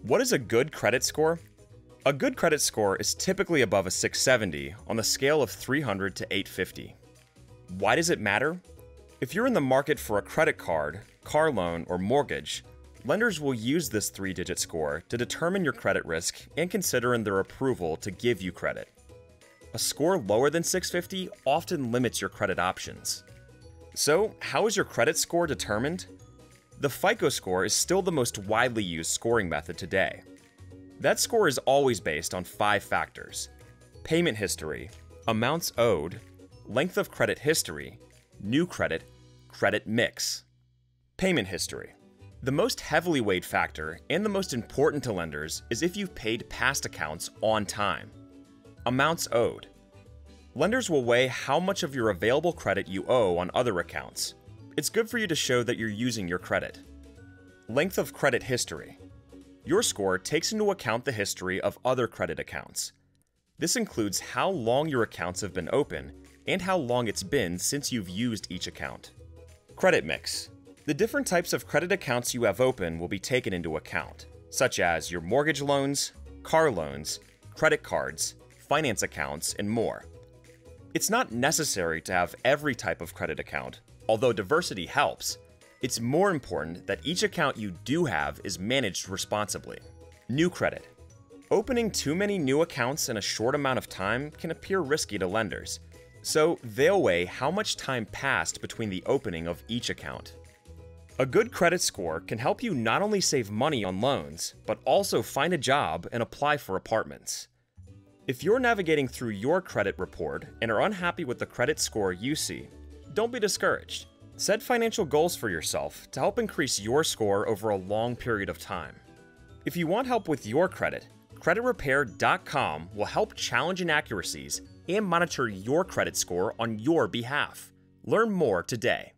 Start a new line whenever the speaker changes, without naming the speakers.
What is a good credit score? A good credit score is typically above a 670 on the scale of 300 to 850. Why does it matter? If you're in the market for a credit card, car loan, or mortgage, lenders will use this 3-digit score to determine your credit risk and consider in their approval to give you credit. A score lower than 650 often limits your credit options. So, how is your credit score determined? The FICO score is still the most widely used scoring method today. That score is always based on 5 factors: payment history, amounts owed, length of credit history, new credit, credit mix. Payment history. The most heavily weighed factor and the most important to lenders is if you've paid past accounts on time. Amounts owed. Lenders will weigh how much of your available credit you owe on other accounts. It's good for you to show that you're using your credit. Length of credit history. Your score takes into account the history of other credit accounts. This includes how long your accounts have been open and how long it's been since you've used each account. Credit mix. The different types of credit accounts you have open will be taken into account, such as your mortgage loans, car loans, credit cards, finance accounts, and more. It's not necessary to have every type of credit account, although diversity helps. It's more important that each account you do have is managed responsibly. New credit. Opening too many new accounts in a short amount of time can appear risky to lenders, so they'll weigh how much time passed between the opening of each account. A good credit score can help you not only save money on loans, but also find a job and apply for apartments. If you're navigating through your credit report and are unhappy with the credit score you see, don't be discouraged. Set financial goals for yourself to help increase your score over a long period of time. If you want help with your credit, creditrepair.com will help challenge inaccuracies and monitor your credit score on your behalf. Learn more today.